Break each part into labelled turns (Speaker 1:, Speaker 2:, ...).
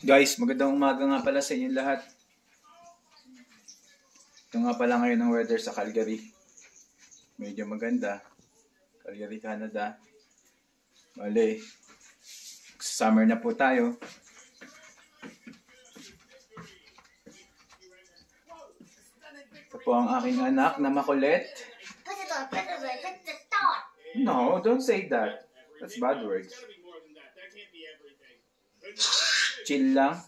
Speaker 1: Guys, magandang umaga nga pala sa inyong lahat. Ito nga pala ngayon ang weather sa Calgary. Medyo maganda. Calgary, Canada. Bale, summer na po tayo. Ito po ang aking anak na makulit. No, don't say that. That's bad words. Chill lang.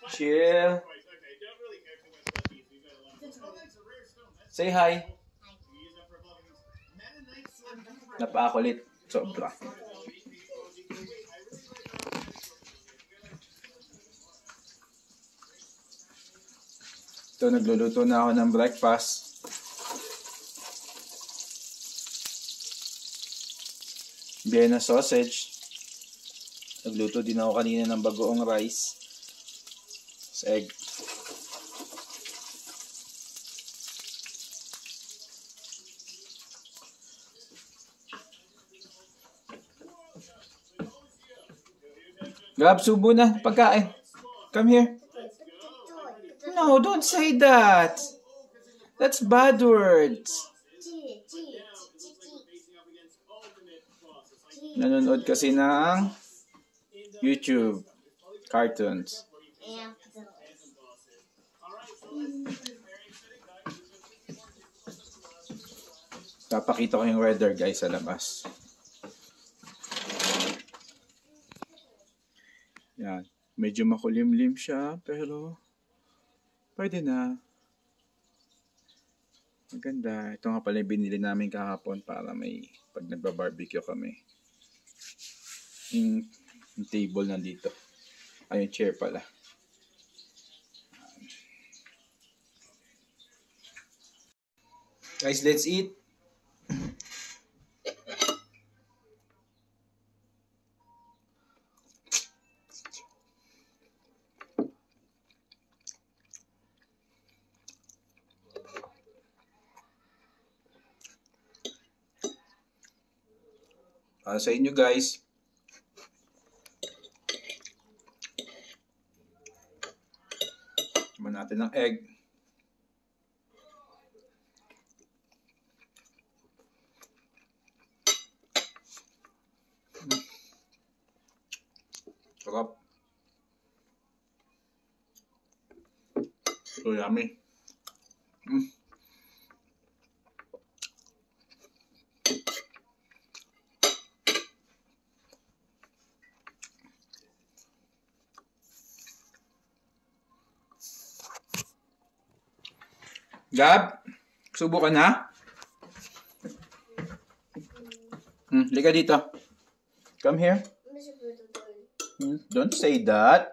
Speaker 1: Chill. Say hi. Napakakulit. Sobra. Ito, nagluluto na ako ng breakfast. Vienna sausage. Nagluto din ako kanina ng bagoong rice. Sa egg. Gab, subo na. Pagkain. Come here. No, don't say that. That's bad words. Nanonood kasi ng YouTube cartoons. Papakita ko yung weather guys sa labas. Yan. Medyo makulimlim siya pero pwede na. Maganda. Ito nga pala yung binili namin kahapon para may pag nagba-barbecue kami. Yung table nandito. Ay, yung chair pala. Guys, let's eat. Para sa inyo guys. Naman natin ng egg. Sarap. So yummy. Gab, subo ka na? Liga dito. Come here. Don't say that.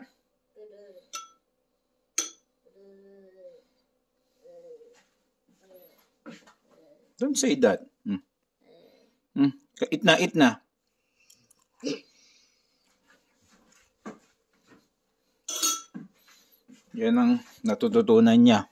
Speaker 1: Don't say that. Eat na, eat na. Yan ang natututunan niya.